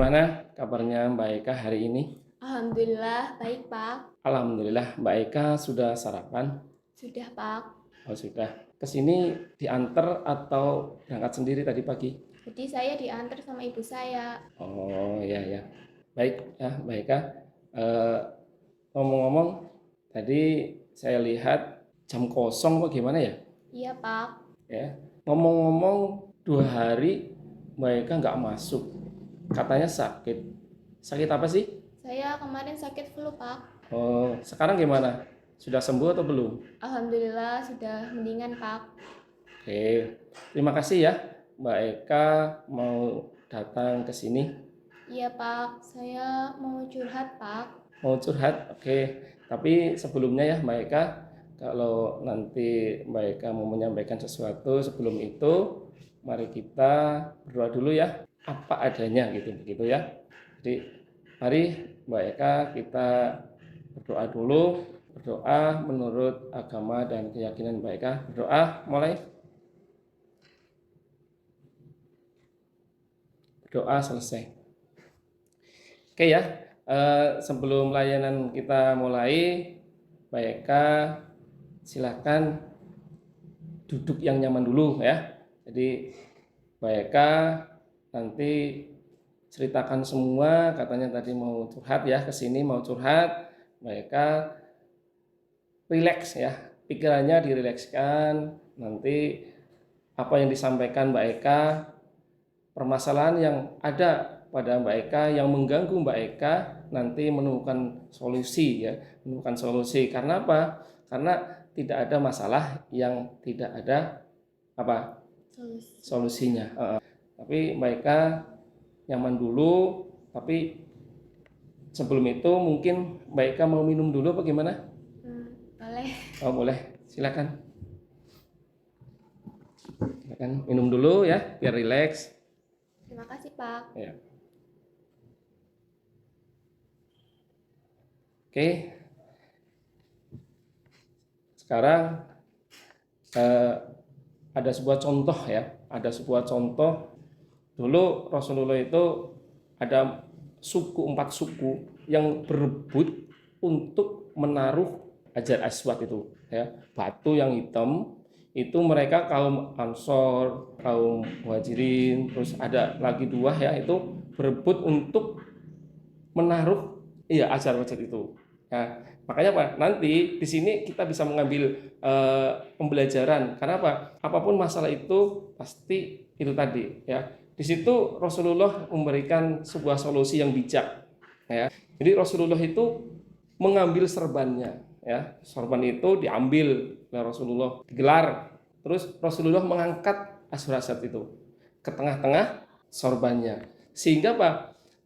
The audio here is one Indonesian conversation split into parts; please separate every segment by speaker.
Speaker 1: Gimana kabarnya Mbak Eka hari ini?
Speaker 2: Alhamdulillah, baik Pak.
Speaker 1: Alhamdulillah, Mbak Eka sudah sarapan?
Speaker 2: Sudah Pak.
Speaker 1: Oh sudah. Kesini diantar atau berangkat sendiri tadi pagi?
Speaker 2: Jadi saya diantar sama ibu saya.
Speaker 1: Oh iya ya. Baik ya Mbak Eka. Eh, Ngomong-ngomong, tadi saya lihat jam kosong apa gimana ya?
Speaker 2: Iya Pak.
Speaker 1: Ya. Ngomong-ngomong 2 hari Mbak Eka nggak masuk. Katanya sakit. Sakit apa sih?
Speaker 2: Saya kemarin sakit flu Pak.
Speaker 1: Oh, sekarang gimana? Sudah sembuh atau belum?
Speaker 2: Alhamdulillah sudah mendingan Pak.
Speaker 1: Oke, terima kasih ya Mbak Eka mau datang ke sini.
Speaker 2: Iya Pak, saya mau curhat Pak.
Speaker 1: Mau curhat? Oke, tapi sebelumnya ya Mbak Eka, kalau nanti Mbak Eka mau menyampaikan sesuatu sebelum itu, mari kita berdoa dulu ya, apa adanya gitu, begitu ya. Jadi mari Mbak Eka kita berdoa dulu, berdoa menurut agama dan keyakinan Mbak Eka. Berdoa mulai. Doa selesai. Oke ya, sebelum layanan kita mulai, Mbak Eka silakan duduk yang nyaman dulu ya. Jadi Mbak Eka nanti ceritakan semua, katanya tadi mau curhat ya, ke sini mau curhat. Mbak Eka rileks ya, pikirannya dirilekskan, nanti apa yang disampaikan Mbak Eka, permasalahan yang ada pada Mbak Eka yang mengganggu Mbak Eka nanti menemukan solusi ya, menemukan solusi. Karena apa? Karena tidak ada masalah yang tidak ada apa solusinya. Tapi Mbak Eka nyaman dulu, tapi sebelum itu mungkin Mbak Eka mau minum dulu apa gimana?
Speaker 2: Boleh.
Speaker 1: Oh boleh, silakan. Silakan minum dulu ya, biar rileks.
Speaker 2: Terima kasih Pak.
Speaker 1: Ya. Oke, sekarang ada sebuah contoh ya, ada sebuah contoh. Dulu Rasulullah itu ada 4 suku yang berebut untuk menaruh Hajar Aswad itu ya, batu yang hitam itu mereka kaum Ansor, kaum Muhajirin, terus ada lagi 2 ya, itu berebut untuk menaruh Hajar Aswad itu. Nah, makanya Pak, nanti di sini kita bisa mengambil pembelajaran. Karena apa? Apapun masalah itu pasti itu tadi ya. Di situ Rasulullah memberikan sebuah solusi yang bijak ya. Jadi Rasulullah itu mengambil serbannya ya. Sorban itu diambil oleh Rasulullah, digelar. Terus Rasulullah mengangkat Hajar Aswad itu ke tengah-tengah sorbannya. Sehingga Pak,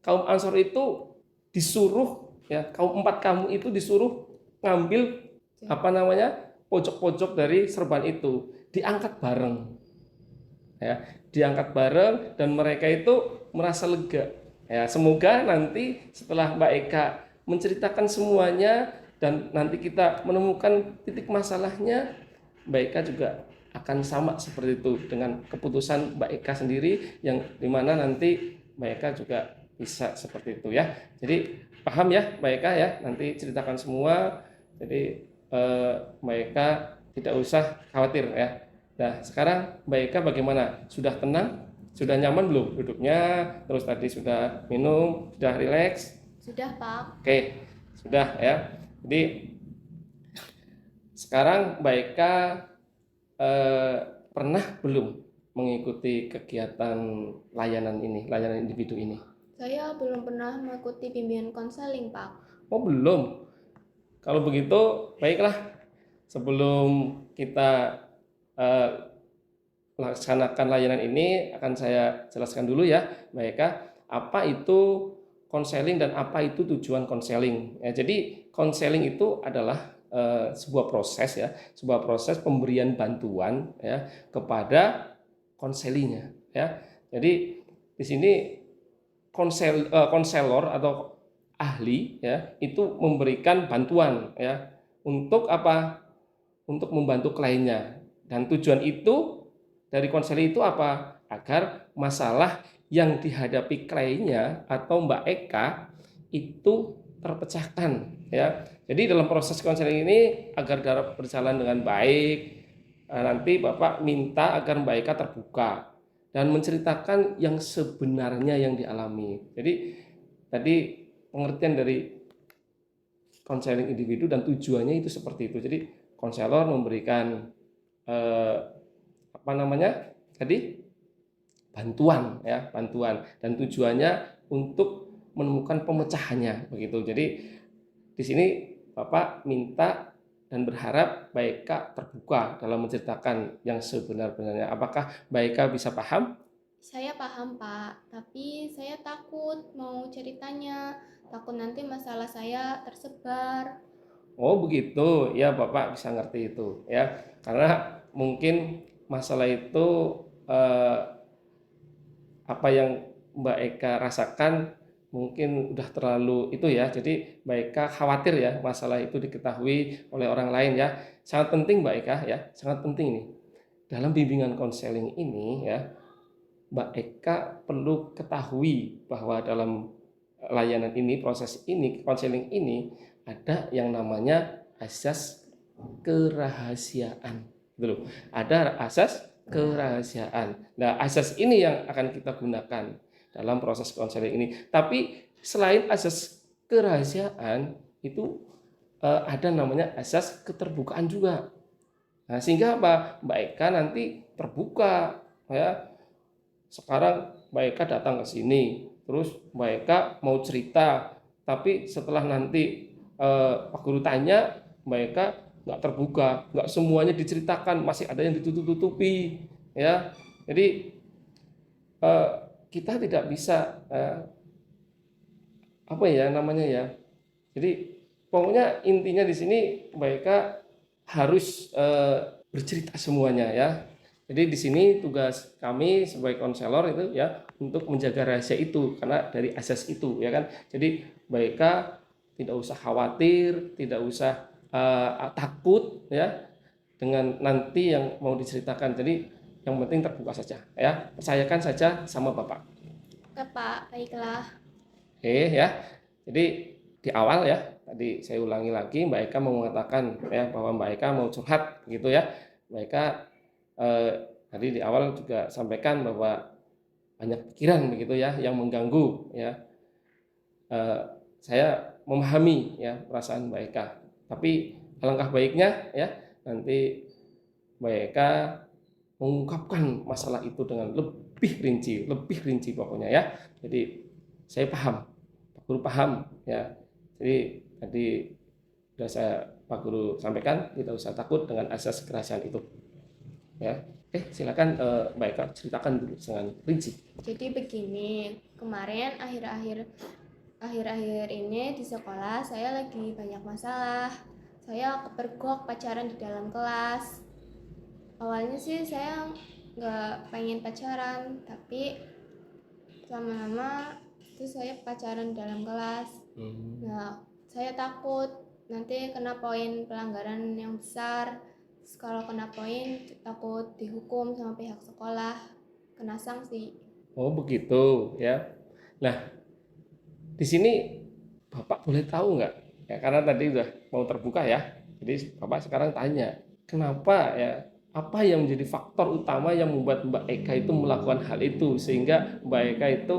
Speaker 1: kaum Ansor itu disuruh ya, kaum 4 kamu itu disuruh ngambil pojok-pojok dari serban itu, diangkat bareng ya, diangkat bareng dan mereka itu merasa lega ya. Semoga nanti setelah Mbak Eka menceritakan semuanya dan nanti kita menemukan titik masalahnya, Mbak Eka juga akan sama seperti itu dengan keputusan Mbak Eka sendiri, yang dimana nanti Mbak Eka juga bisa seperti itu ya. Jadi paham ya Mbak Eka ya, nanti ceritakan semua. Jadi Mbak Eka tidak usah khawatir ya. Nah sekarang Mbak Eka bagaimana? Sudah tenang? Sudah nyaman belum duduknya? Terus tadi sudah minum? Sudah rileks?
Speaker 2: Sudah Pak.
Speaker 1: Oke, sudah ya. Jadi sekarang Mbak Eka pernah belum mengikuti kegiatan layanan ini, layanan individu ini?
Speaker 2: Saya belum pernah mengikuti bimbingan konseling Pak.
Speaker 1: Oh belum. Kalau begitu baiklah, sebelum kita laksanakan layanan ini akan saya jelaskan dulu ya Mbak Eka, apa itu konseling dan apa itu tujuan konseling ya. Jadi konseling itu adalah sebuah proses ya, sebuah proses pemberian bantuan ya kepada konselinya ya. Jadi di sini konselor atau ahli ya itu memberikan bantuan ya untuk apa? Untuk membantu kliennya. Dan tujuan itu dari konseling itu apa? Agar masalah yang dihadapi kliennya atau Mbak Eka itu terpecahkan ya. Jadi dalam proses konseling ini agar dapat berjalan dengan baik, nanti Bapak minta agar Mbak Eka terbuka dan menceritakan yang sebenarnya yang dialami. Jadi tadi pengertian dari konseling individu dan tujuannya itu seperti itu. Jadi konselor memberikan tadi bantuan ya, bantuan dan tujuannya untuk menemukan pemecahannya begitu. Jadi di sini Bapak minta dan berharap Mbak Eka terbuka dalam menceritakan yang sebenar-benarnya. Apakah Mbak Eka bisa paham?
Speaker 2: Saya paham, Pak, tapi saya takut mau ceritanya. Takut nanti masalah saya tersebar.
Speaker 1: Oh begitu, ya Bapak bisa ngerti itu ya. Karena mungkin masalah itu eh, apa yang Mbak Eka rasakan mungkin udah terlalu itu ya. Jadi Mbak Eka khawatir ya masalah itu diketahui oleh orang lain ya. Sangat penting Mbak Eka ya, sangat penting nih. Dalam bimbingan konseling ini ya, Mbak Eka perlu ketahui bahwa dalam layanan ini, proses ini, konseling ini ada yang namanya asas kerahasiaan. Gitu loh. Ada asas kerahasiaan. Nah, asas ini yang akan kita gunakan dalam proses konseling ini. Tapi selain asas kerahasiaan itu ada namanya asas keterbukaan juga. Nah, sehingga apa? Mbak Eka nanti terbuka ya. Sekarang Mbak Eka datang ke sini, terus Mbak Eka mau cerita, tapi setelah nanti Pak Guru tanya, Mbak Eka nggak terbuka, nggak semuanya diceritakan, masih ada yang ditutup-tutupi, ya. Jadi kita tidak bisa apa ya namanya ya. Jadi pokoknya intinya di sini Mbak Eka harus bercerita semuanya ya. Jadi di sini tugas kami sebagai konselor itu ya untuk menjaga rahasia itu karena dari asas itu ya kan. Jadi Mbak Eka tidak usah khawatir, tidak usah takut ya dengan nanti yang mau diceritakan. Jadi yang penting terbuka saja ya. Percayakan saja sama Bapak.
Speaker 2: Oke, Pak, baiklah.
Speaker 1: Oke ya. Jadi di awal ya, tadi saya ulangi lagi Mbak Eka mau mengatakan ya bahwa Mbak Eka mau curhat gitu ya. Mbak Eka tadi di awal juga sampaikan bahwa banyak pikiran begitu ya yang mengganggu ya. Saya memahami ya perasaan Mbak Eka. Tapi alangkah baiknya ya nanti Mbak Eka mengungkapkan masalah itu dengan lebih rinci pokoknya ya. Jadi saya paham, Pak Guru paham ya. Jadi tadi sudah Pak Guru sampaikan tidak usah takut dengan asas kerahasiaan itu. Ya, silakan Mbak Eka ceritakan dulu dengan rinci.
Speaker 2: Jadi begini, kemarin akhir-akhir ini di sekolah saya lagi banyak masalah. Saya kepergok pacaran di dalam kelas. Awalnya sih saya nggak pengen pacaran, tapi lama-lama itu saya pacaran di dalam kelas. Nah, saya takut nanti kena poin pelanggaran yang besar. Terus kalau kena poin takut dihukum sama pihak sekolah, kena sanksi.
Speaker 1: Oh begitu ya. Nah di sini Bapak boleh tahu nggak? Ya karena tadi udah mau terbuka ya. Jadi Bapak sekarang tanya, kenapa ya? Apa yang menjadi faktor utama yang membuat Mbak Eka itu melakukan hal itu sehingga Mbak Eka itu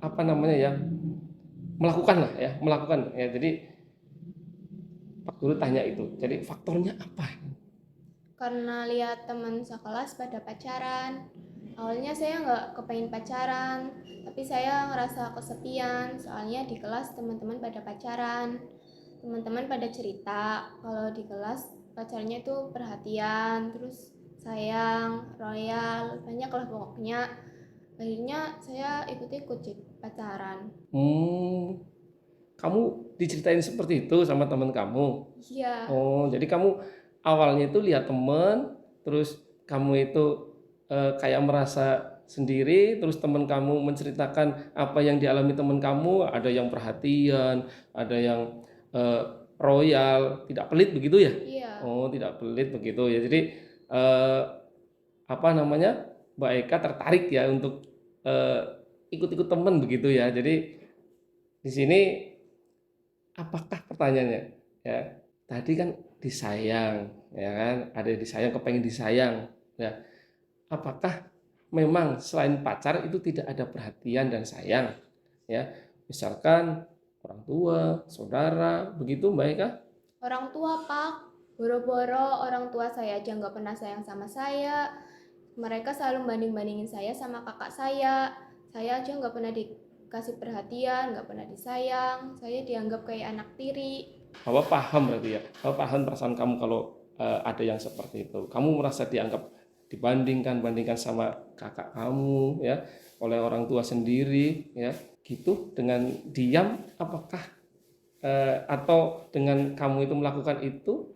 Speaker 1: apa namanya ya melakukan ya. Jadi Pak Guru tanya itu. Jadi faktornya apa?
Speaker 2: Karena lihat teman sekelas pada pacaran. Awalnya saya nggak kepengen pacaran, tapi saya ngerasa kesepian soalnya di kelas teman-teman pada pacaran. Teman-teman pada cerita kalau di kelas pacarnya itu perhatian, terus sayang, royal, banyak lah pokoknya. Akhirnya saya ikut-ikut pacaran.
Speaker 1: Kamu diceritain seperti itu sama teman kamu?
Speaker 2: Iya.
Speaker 1: Oh, jadi kamu awalnya itu lihat teman, terus kamu itu kayak merasa sendiri, terus teman kamu menceritakan apa yang dialami teman kamu, ada yang perhatian, ada yang royal, tidak pelit begitu ya?
Speaker 2: Iya.
Speaker 1: Oh, tidak pelit begitu ya. Jadi apa namanya? Mbak Eka tertarik ya untuk eh, ikut-ikut teman begitu ya. Jadi di sini apakah pertanyaannya ya tadi kan disayang ya kan ada disayang kepengen disayang ya apakah memang selain pacar itu tidak ada perhatian dan sayang ya misalkan orang tua saudara begitu Mbak Eka.
Speaker 2: Orang tua, Pak. Boro-boro orang tua saya aja nggak pernah sayang sama saya. Mereka selalu banding-bandingin saya sama kakak saya. Saya aja nggak pernah dikasih perhatian, nggak pernah disayang. Saya dianggap kayak anak tiri.
Speaker 1: Bapak paham berarti ya Bapak paham perasaan kamu kalau ada yang seperti itu kamu merasa dianggap dibandingkan sama kakak kamu ya oleh orang tua sendiri ya gitu dengan diam apakah atau dengan kamu itu melakukan itu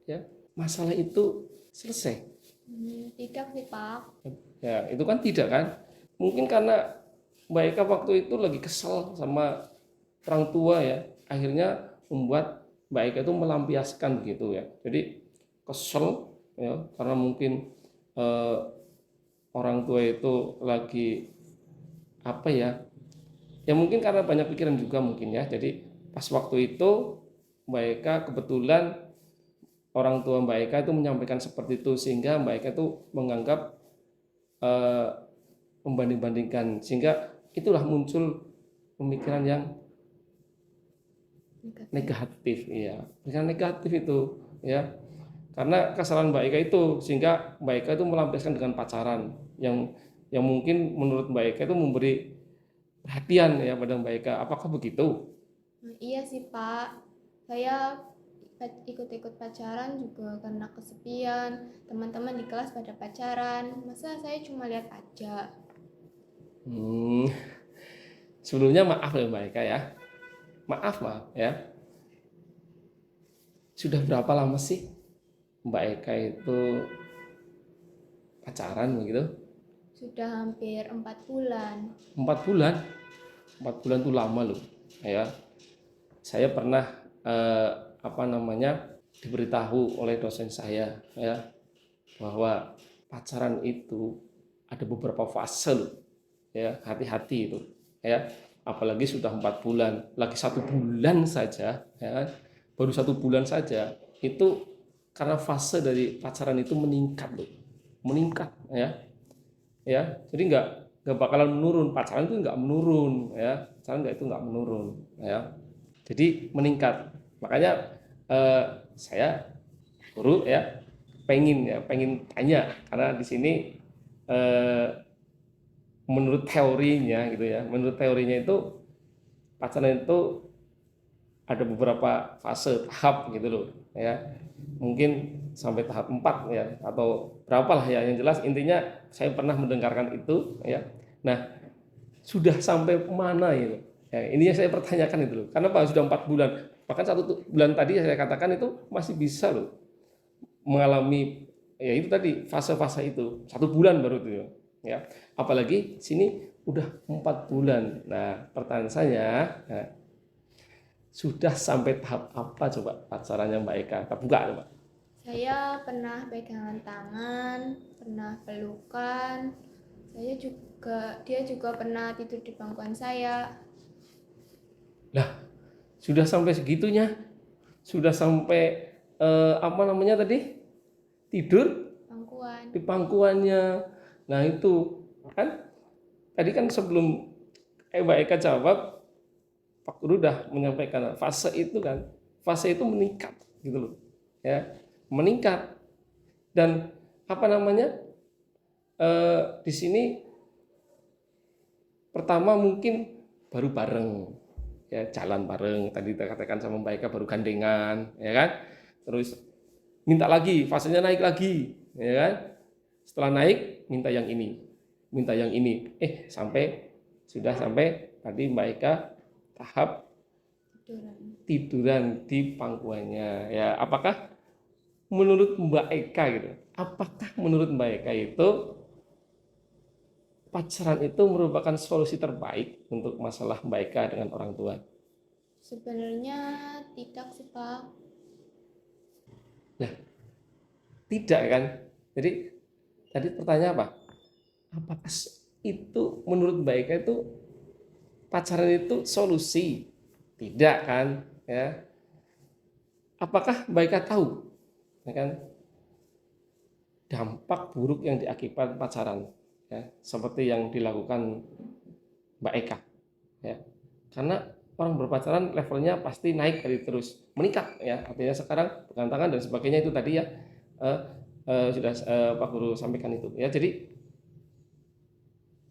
Speaker 1: ya masalah itu selesai
Speaker 2: Tidak sih, Pak.
Speaker 1: ya itu kan tidak kan mungkin karena Mbak Eka waktu itu lagi kesel sama orang tua ya akhirnya membuat Mbak Eka itu melampiaskan begitu ya jadi kesel ya karena mungkin eh, orang tua itu lagi apa ya mungkin karena banyak pikiran juga mungkin ya jadi pas waktu itu Mbak Eka kebetulan orang tua Mbak Eka itu menyampaikan seperti itu sehingga Mbak Eka itu menganggap eh, membanding-bandingkan sehingga itulah muncul pemikiran yang negatif ya pemikiran negatif itu ya karena kesalahan Mbak Eka itu sehingga Mbak Eka itu melampiaskan dengan pacaran yang mungkin menurut Mbak Eka itu memberi perhatian ya pada Mbak Eka apakah begitu?
Speaker 2: Iya sih, Pak. Saya ikut-ikut pacaran juga karena kesepian. Teman-teman di kelas pada pacaran. Masa saya cuma lihat aja.
Speaker 1: Hmm, sebelumnya maaf ya Mbak Eka ya maaf ya sudah berapa lama sih Mbak Eka itu pacaran begitu?
Speaker 2: Sudah hampir 4 bulan.
Speaker 1: 4 bulan 4 bulan itu lama loh ya saya pernah eh, apa namanya diberitahu oleh dosen saya ya bahwa pacaran itu ada beberapa fase loh ya hati-hati itu ya apalagi sudah 4 bulan lagi 1 bulan saja ya kan? Baru 1 bulan saja itu karena fase dari pacaran itu meningkat loh meningkat ya jadi nggak bakalan menurun pacaran itu nggak menurun ya pacaran nggak itu nggak menurun ya jadi meningkat makanya saya guru ya pengen tanya karena di sini eh, menurut teorinya gitu ya menurut teorinya itu pacaran itu ada beberapa fase tahap gitu loh ya mungkin sampai tahap 4 ya atau berapalah ya yang jelas intinya saya pernah mendengarkan itu ya nah sudah sampai mana itu ya ini yang saya pertanyakan itu loh karena Pak sudah 4 bulan bahkan 1 bulan tadi saya katakan itu masih bisa loh mengalami ya itu tadi fase-fase itu 1 bulan baru itu ya apalagi sini udah 4 bulan nah pertanyaan saya nah, sudah sampai tahap apa coba pacarannya Mbak Eka buka coba.
Speaker 2: Saya pernah pegangan tangan, pernah pelukan. Dia juga pernah tidur di bangkuan saya.
Speaker 1: Lah sudah sampai segitunya sudah sampai apa namanya tadi tidur
Speaker 2: Bangkuan.
Speaker 1: di pangkuannya nah itu kan tadi kan sebelum Mbak Eka jawab Pak Guru udah menyampaikan fase itu kan fase itu meningkat gitu loh ya meningkat dan apa namanya di sini pertama mungkin baru bareng ya jalan bareng tadi kita katakan sama Mbak Eka baru gandengan ya kan terus minta lagi fasenya naik lagi ya kan setelah naik minta yang ini sampai sudah sampai tadi Mbak Eka tahap tiduran di pangkuannya ya apakah menurut Mbak Eka gitu apakah menurut Mbak Eka itu pacaran itu merupakan solusi terbaik untuk masalah Mbak Eka dengan orang tua?
Speaker 2: Sebenarnya tidak sih, Pak.
Speaker 1: Nah, tidak kan? Jadi tadi pertanyaan apa? apakah itu menurut Mbak Eka itu pacaran itu solusi? Tidak kan, ya. Apakah Mbak Eka tahu, ya kan, dampak buruk yang diakibat pacaran, ya, seperti yang dilakukan Mbak Eka, ya. Karena orang berpacaran levelnya pasti naik dari terus meningkat, ya. Artinya sekarang pegangan tangan dan sebagainya itu tadi ya, eh, sudah Pak Guru sampaikan itu, ya. Jadi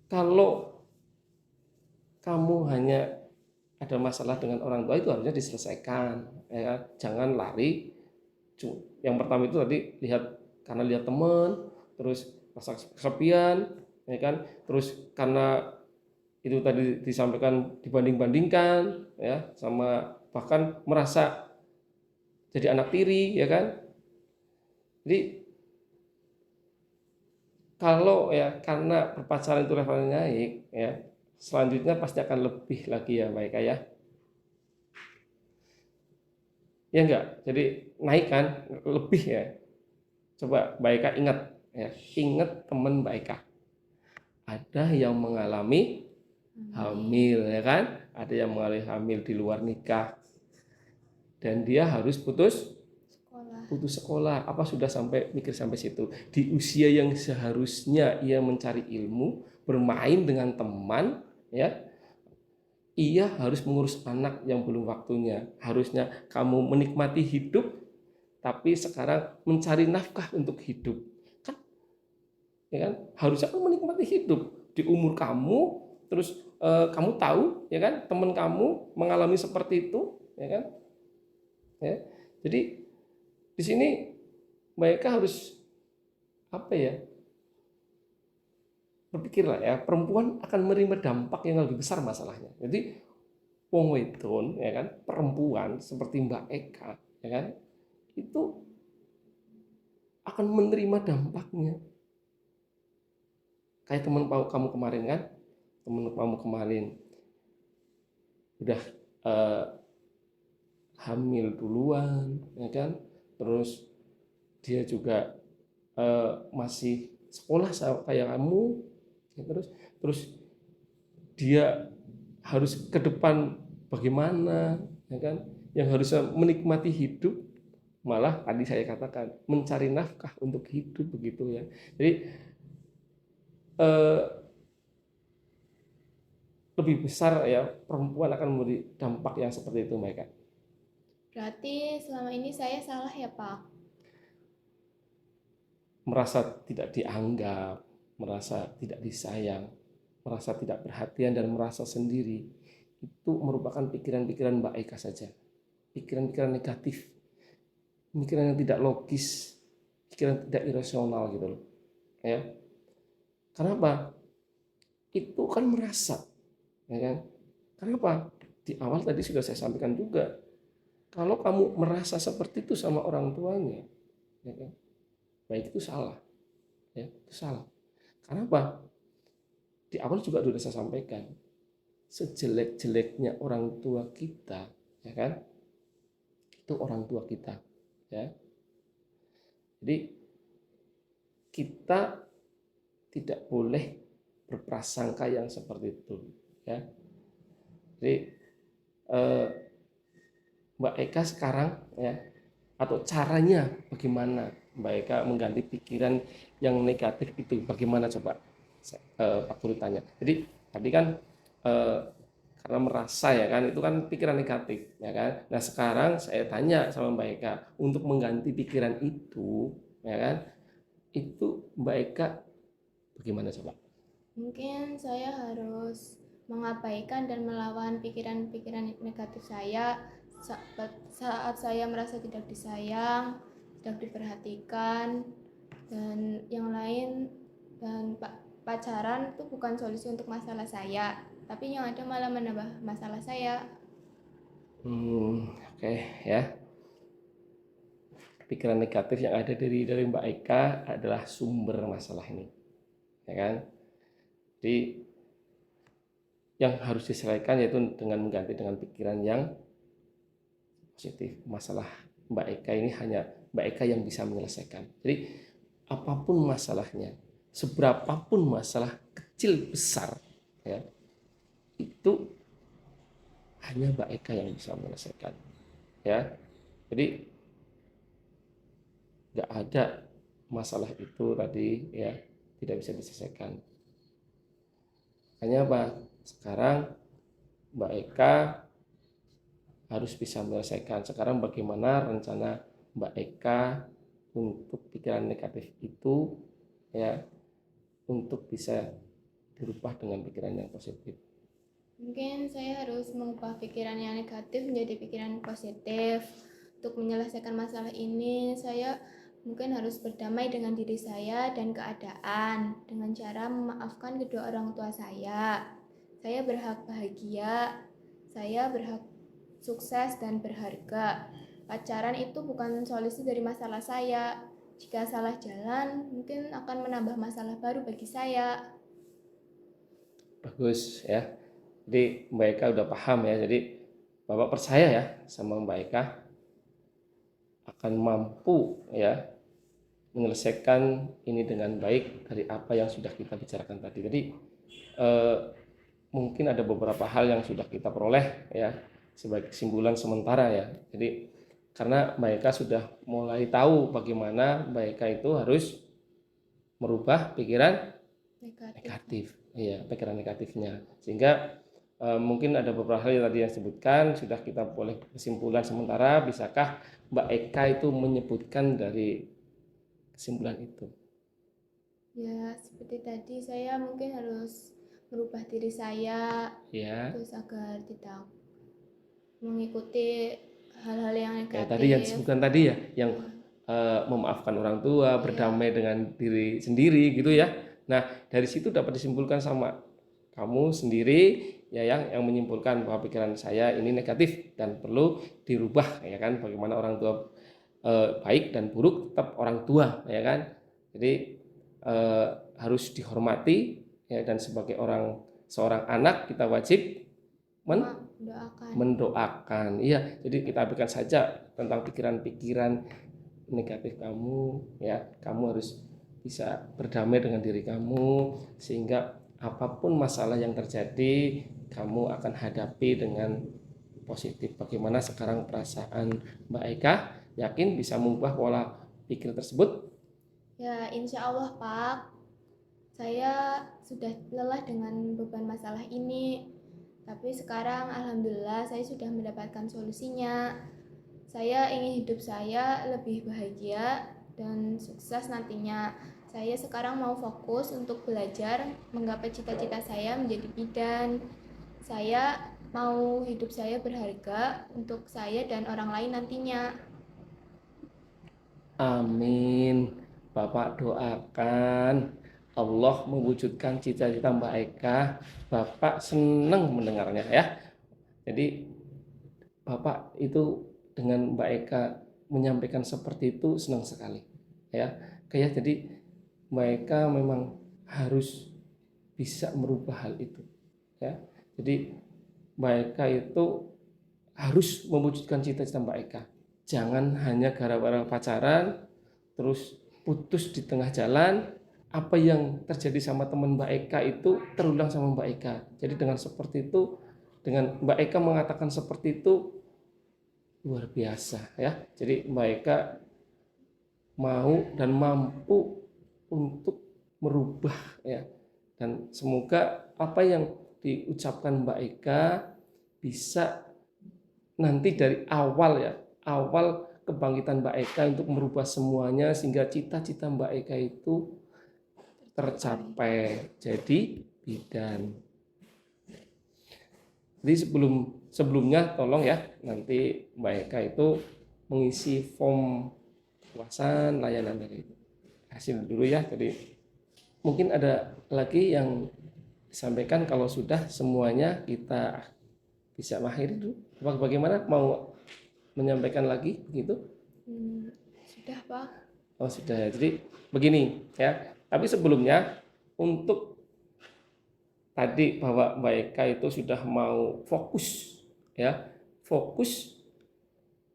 Speaker 1: kalau kamu hanya ada masalah dengan orang tua itu harusnya diselesaikan, ya. Jangan lari. Yang pertama itu tadi karena lihat teman, terus rasa kesepian, ya kan, terus karena itu tadi disampaikan dibanding-bandingkan, ya, sama bahkan merasa jadi anak tiri, ya kan. Jadi kalau ya karena berpacaran itu levelnya naik, ya, selanjutnya pasti akan lebih lagi ya baik ya. Ya enggak, jadi naik kan lebih ya. Coba Mbak Eka ingat, ya, ingat teman Mbak Eka. Ada yang mengalami hamil, ya kan? Ada yang mengalami hamil di luar nikah. Dan dia harus putus sekolah. Apa sudah sampai mikir sampai situ? Di usia yang seharusnya ia mencari ilmu, bermain dengan teman, ya. Ia harus mengurus anak yang belum waktunya. Harusnya kamu menikmati hidup, tapi sekarang mencari nafkah untuk hidup. Kan, ya kan? Harusnya kamu menikmati hidup di umur kamu, terus kamu tahu, ya kan, teman kamu mengalami seperti itu, ya kan? Ya. Jadi di sini mereka harus apa ya? Berpikirlah ya, perempuan akan menerima dampak yang lebih besar masalahnya. Jadi wong wedon, ya kan, perempuan seperti Mbak Eka, ya kan, itu akan menerima dampaknya. Kayak teman kamu kemarin kan, teman kamu kemarin udah hamil duluan, ya kan, terus dia juga masih sekolah kayak kamu, ya, terus dia harus ke depan bagaimana, ya kan, yang harusnya menikmati hidup malah tadi saya katakan mencari nafkah untuk hidup begitu ya. Jadi lebih besar ya perempuan akan memberi dampak yang seperti itu mereka.
Speaker 2: Berarti selama ini saya salah ya Pak?
Speaker 1: Merasa tidak dianggap, merasa tidak disayang, merasa tidak perhatian dan merasa sendiri, itu merupakan pikiran-pikiran Mbak Eka saja. Pikiran-pikiran negatif, pikiran yang tidak logis, pikiran tidak irasional gitu loh. Ya. Kenapa? Itu kan merasa, ya kan? Kenapa? Di awal tadi sudah saya sampaikan juga. Kalau kamu merasa seperti itu sama orang tuanya, ya kan? Baik itu salah, ya, itu salah. Kenapa? Di awal juga sudah saya sampaikan, sejelek-jeleknya orang tua kita, ya kan, itu orang tua kita, ya. Jadi kita tidak boleh berprasangka yang seperti itu, ya. Jadi Mbak Eka sekarang, ya, atau caranya bagaimana Mbak Eka mengganti pikiran yang negatif itu, bagaimana coba Pak Guru tanya. Jadi tadi kan karena merasa, ya kan, itu kan pikiran negatif, ya kan. Nah sekarang saya tanya sama Mbak Eka untuk mengganti pikiran itu, ya kan, itu Mbak Eka bagaimana coba?
Speaker 2: Mungkin saya harus mengabaikan dan melawan pikiran-pikiran negatif saya saat saya merasa tidak disayang, tidak diperhatikan, dan yang lain. Dan pacaran itu bukan solusi untuk masalah saya, tapi yang ada malah menambah masalah saya.
Speaker 1: Oke, ya. Pikiran negatif yang ada dari Mbak Eka adalah sumber masalah ini, ya kan. Jadi yang harus diselesaikan yaitu dengan mengganti dengan pikiran yang positif. Masalah Mbak Eka ini hanya Mbak Eka yang bisa menyelesaikan. Jadi apapun masalahnya, seberapapun masalah kecil besar ya, itu hanya Mbak Eka yang bisa menyelesaikan ya. Jadi nggak ada masalah itu tadi ya tidak bisa diselesaikan. Hanya apa? Sekarang Mbak Eka harus bisa menyelesaikan. Sekarang bagaimana rencana Mbak Eka untuk pikiran negatif itu ya, untuk bisa dirubah dengan pikiran yang positif.
Speaker 2: Mungkin saya harus mengubah pikiran yang negatif menjadi pikiran positif. Untuk menyelesaikan masalah ini, saya mungkin harus berdamai dengan diri saya dan keadaan dengan cara memaafkan kedua orang tua saya. Saya berhak bahagia, saya berhak sukses dan berharga. Pacaran itu bukan solusi dari masalah saya. Jika salah jalan, mungkin akan menambah masalah baru bagi saya.
Speaker 1: Bagus ya. Jadi Mbak Eka udah paham ya. Jadi Bapak percaya ya sama Mbak Eka akan mampu ya menyelesaikan ini dengan baik dari apa yang sudah kita bicarakan tadi. Jadi mungkin ada beberapa hal yang sudah kita peroleh ya sebagai kesimpulan sementara ya. Jadi karena Mbak Eka sudah mulai tahu bagaimana Mbak Eka itu harus merubah pikiran negatif, iya pikiran negatifnya, sehingga mungkin ada beberapa hal yang tadi yang disebutkan sudah kita boleh kesimpulan sementara. Bisakah Mbak Eka itu menyebutkan dari kesimpulan itu?
Speaker 2: Ya, seperti tadi saya mungkin harus merubah diri saya
Speaker 1: Ya,
Speaker 2: terus agar tidak mengikuti hal-hal yang
Speaker 1: ya
Speaker 2: negatif.
Speaker 1: tadi yang disebutkan tadi ya, yang memaafkan orang tua, berdamai dengan diri sendiri gitu ya. Nah, dari situ dapat disimpulkan sama kamu sendiri ya yang menyimpulkan bahwa pikiran saya ini negatif dan perlu dirubah ya kan. Bagaimana orang tua baik dan buruk tetap orang tua ya kan. Jadi harus dihormati ya, dan sebagai seorang anak kita wajib mendoakan. Iya, jadi kita abaikan saja tentang pikiran-pikiran negatif kamu ya. Kamu harus bisa berdamai dengan diri kamu sehingga apapun masalah yang terjadi kamu akan hadapi dengan positif. Bagaimana sekarang perasaan Mbak Eka? Yakin bisa mengubah pola pikir tersebut?
Speaker 2: Ya, insya Allah Pak. Saya sudah lelah dengan beban masalah ini. Tapi sekarang alhamdulillah saya sudah mendapatkan solusinya. Saya ingin hidup saya lebih bahagia dan sukses nantinya. Saya sekarang mau fokus untuk belajar menggapai cita-cita saya menjadi bidan. Saya mau hidup saya berharga untuk saya dan orang lain nantinya.
Speaker 1: Amin. Bapak doakan Allah mewujudkan cita-cita Mbak Eka. Bapak senang mendengarnya ya. Jadi Bapak itu dengan Mbak Eka menyampaikan seperti itu senang sekali ya. Kayak jadi Mbak Eka memang harus bisa merubah hal itu ya. Jadi Mbak Eka itu harus mewujudkan cita-cita Mbak Eka. Jangan hanya gara-gara pacaran terus putus di tengah jalan. Apa yang terjadi sama teman Mbak Eka itu terulang sama Mbak Eka. Jadi dengan seperti itu, dengan Mbak Eka mengatakan seperti itu, luar biasa ya. Jadi Mbak Eka mau dan mampu untuk merubah ya. Dan semoga apa yang diucapkan Mbak Eka bisa nanti dari awal ya, awal kebangkitan Mbak Eka untuk merubah semuanya sehingga cita-cita Mbak Eka itu tercapai jadi bidan. Jadi sebelumnya tolong ya nanti Mbak Eka itu mengisi form kepuasan layanan dari hasil dulu ya. Jadi mungkin ada lagi yang disampaikan. Kalau sudah semuanya kita bisa mengakhiri dulu. Bagaimana, mau menyampaikan lagi begitu?
Speaker 2: Sudah Pak.
Speaker 1: Oh sudah ya. Jadi begini ya. Tapi sebelumnya untuk tadi bahwa Mbak Eka itu sudah mau fokus ya, fokus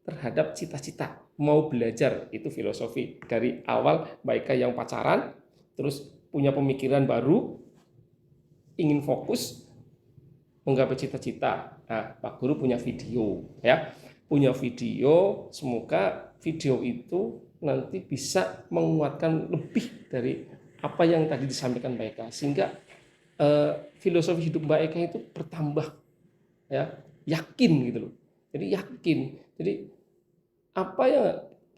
Speaker 1: terhadap cita-cita, mau belajar, itu filosofi dari awal Mbak Eka yang pacaran terus punya pemikiran baru, ingin fokus menggapai cita-cita. Nah, Pak Guru punya video ya. Punya video, semoga video itu nanti bisa menguatkan lebih dari apa yang tadi disampaikan Mbak Eka, sehingga filosofi hidup Mbak Eka itu bertambah ya, yakin gitu loh. Jadi yakin. Jadi apa yang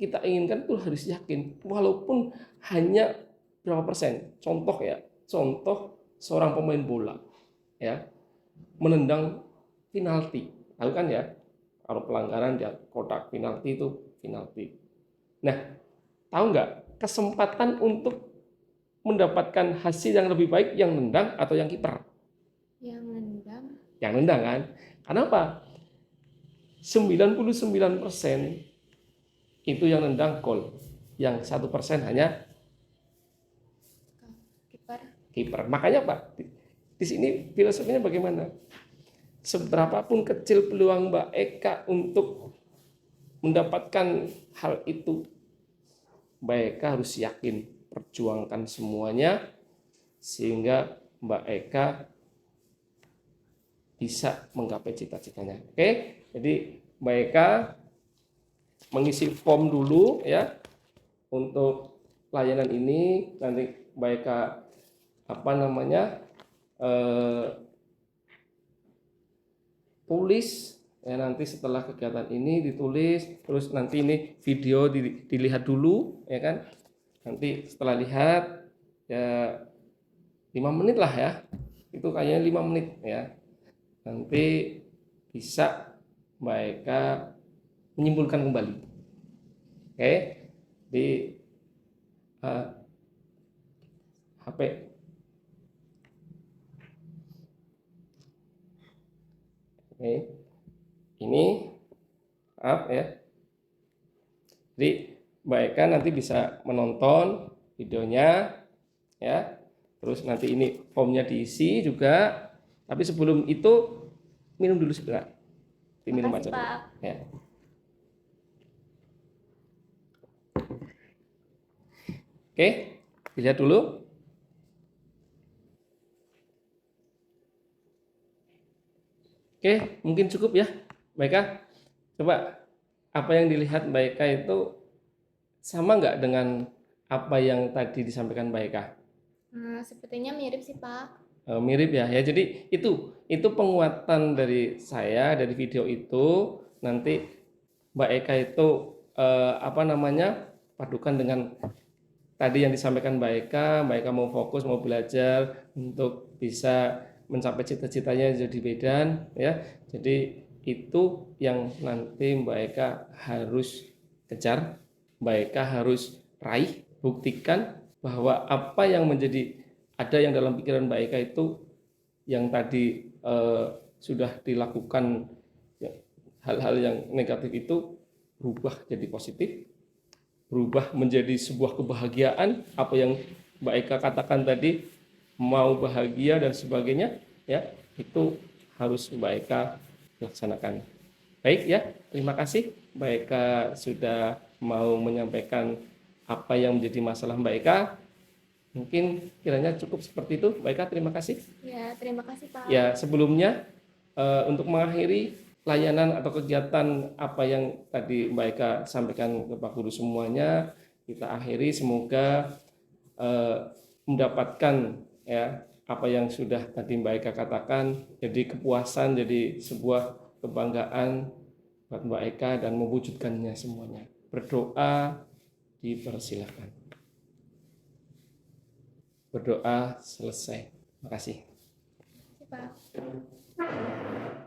Speaker 1: kita inginkan itu harus yakin, walaupun hanya berapa persen. Contoh ya, contoh seorang pemain bola ya menendang penalti, tahu kan ya, kalau pelanggaran di kotak penalti itu penalti. Nah, tahu nggak kesempatan untuk mendapatkan hasil yang lebih baik yang nendang atau yang kiper?
Speaker 2: Yang nendang.
Speaker 1: Yang nendang kan? Kenapa? 99% itu yang nendang gol, yang 1% hanya kiper. Makanya Pak, di sini filosofinya bagaimana? Seberapapun kecil peluang Mbak Eka untuk mendapatkan hal itu, Mbak Eka harus yakin, perjuangkan semuanya sehingga Mbak Eka bisa menggapai cita-citanya. Oke, jadi Mbak Eka mengisi form dulu ya untuk layanan ini. Nanti Mbak Eka tulis ya, nanti setelah kegiatan ini ditulis, terus nanti ini video dilihat dulu ya kan. Nanti setelah lihat ya 5 menit lah ya, itu kayaknya 5 menit ya, nanti bisa Mbak Eka menyimpulkan kembali. Oke, di HP. Oke, ini maaf ya. Jadi Mbak Eka nanti bisa menonton videonya ya. Terus nanti ini formnya diisi juga. Tapi sebelum itu minum dulu sebentar. Diminum aja dulu. Ya. Oke, dilihat dulu. Oke, mungkin cukup ya, Mbak Eka. Coba apa yang dilihat Mbak Eka itu sama nggak dengan apa yang tadi disampaikan Mbak Eka?
Speaker 2: Sepertinya mirip sih Pak.
Speaker 1: Mirip ya. Ya, jadi itu penguatan dari saya dari video itu. Nanti Mbak Eka itu padukan dengan tadi yang disampaikan Mbak Eka mau fokus, mau belajar untuk bisa mencapai cita-citanya jadi Bidan ya. Jadi itu yang nanti Mbak Eka harus kejar, Mbak Eka harus raih, buktikan bahwa apa yang menjadi ada yang dalam pikiran Mbak Eka itu yang tadi sudah dilakukan ya, hal-hal yang negatif itu berubah jadi positif, berubah menjadi sebuah kebahagiaan. Apa yang Mbak Eka katakan tadi, mau bahagia dan sebagainya ya, itu harus Mbak Eka laksanakan. Baik ya, terima kasih Mbak Eka sudah mau menyampaikan apa yang menjadi masalah Mbak Eka. Mungkin kiranya cukup seperti itu. Mbak Eka, terima kasih.
Speaker 2: Ya, terima kasih Pak.
Speaker 1: Ya, sebelumnya untuk mengakhiri layanan atau kegiatan apa yang tadi Mbak Eka sampaikan ke Pak Guru semuanya, kita akhiri. Semoga mendapatkan ya apa yang sudah tadi Mbak Eka katakan, jadi kepuasan, jadi sebuah kebanggaan buat Mbak Eka dan mewujudkannya semuanya. Berdoa dipersilakan. Berdoa selesai. Terima kasih.
Speaker 2: Terima kasih Pak.